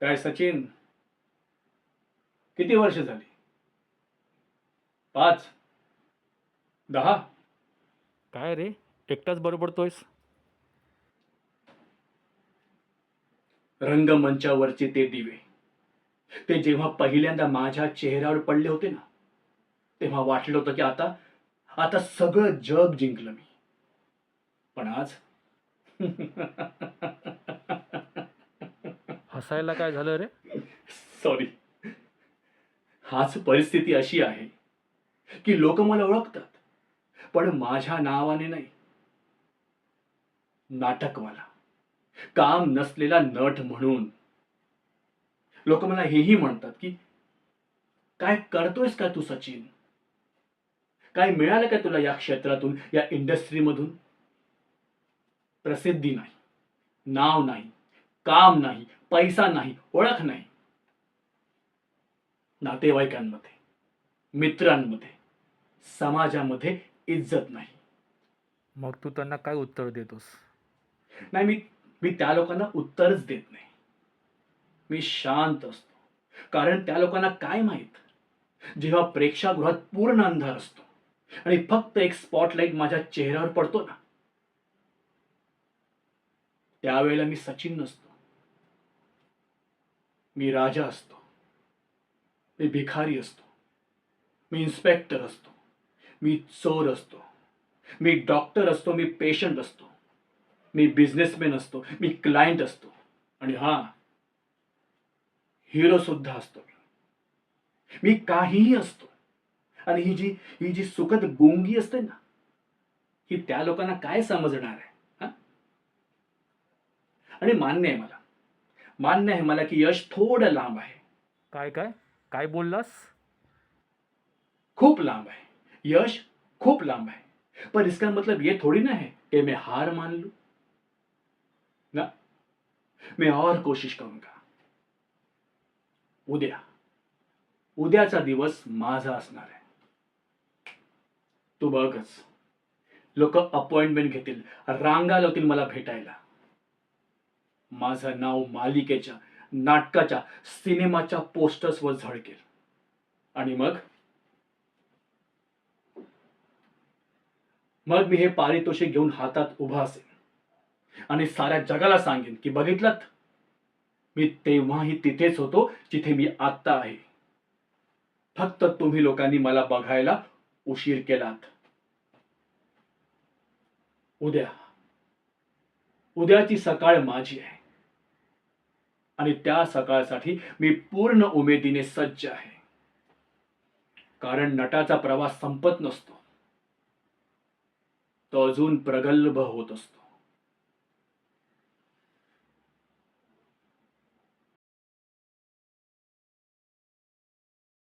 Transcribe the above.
काय सचिन, किती वर्ष झाली? 5, 10? काय रे, एकटाच बडबडतोयस? रंगमंचावरचे ते दिवे, ते जेव्हा पहिल्यांदा माझ्या चेहऱ्यावर पडले होते ना, तेव्हा वाटलं होतं की आता आता सगळं जग जिंकलं मी. पण आज हसायला काय झालं रे? सॉरी, आज परिस्थिती अशी आहे की लोक मला ओळखतात, पण माझ्या नावाने नाही. नाटकवाला, काम नसलेला नट म्हणून. लोक मला हेही म्हणतात की काय करतोयस का तू सचिन? काय मिळालं का तुला या क्षेत्रातून, या इंडस्ट्रीमधून? प्रसिद्धी नाही, नाव नाही, काम नाही, पैसा नाही, ओळख नाही. नातेवाईकांमध्ये, मित्रांमध्ये, समाजामध्ये इज्जत नाही. मग तू त्यांना काय उत्तर देतोस? नाही, मी मी त्या लोकांना उत्तरच देत नाही. मी शांत असतो. कारण त्या लोकांना काय माहित, जेव्हा प्रेक्षागृहात पूर्ण अंधार असतो आणि फक्त एक स्पॉटलाइट माझ्या चेहऱ्यावर पडतो ना, त्यावेळेला मी सचिन नसतो. मी राजा असतो, मी भिखारी असतो, मी इन्स्पेक्टर असतो, मी चोर असतो, मी डॉक्टर असतो, मी पेशंट असतो, मी बिझनेसमॅन असतो, मी क्लायंट असतो, आणि हा, हिरो सुद्धा असतो. मी काहीही असतो. आणि ही जी सुखद गुंगी असते ना, ही त्या लोकांना काय समजणार आहे? हा? आणि मान्य आहे मला की यश थोडं लांब आहे. काय काय काय बोललास? खूप लांब आहे. यश खूप लांब है, पर इसका मतलब ये थोड़ी ना है कि मैं हार मान लूं ना. मैं और कोशिश करूंगा. उद्याचा दिवस माझा असणार आहे. तू बघच, लोक अपॉइंटमेंट घेतील, रांगा लावतील मला भेटायला. माझं नाव मालिकेच्या, नाटकाच्या, सिनेमाच्या पोस्टर्सवर झळकेल. आणि मग मी हे पारितोषिक घेऊन हातात उभा असेल आणि साऱ्या जगाला सांगेन की बघितलत, मी तेव्हाही तिथेच होतो जिथे मी आत्ता आहे. फक्त तुम्ही लोकांनी मला बघायला उशीर केलात. उद्याची सकाळ माझी आहे आणि त्या सकाळसाठी मी पूर्ण उमेदीने सज्ज आहे. कारण नटाचा प्रवास संपत नसतो, तो अजून प्रगल्भ होत असतो.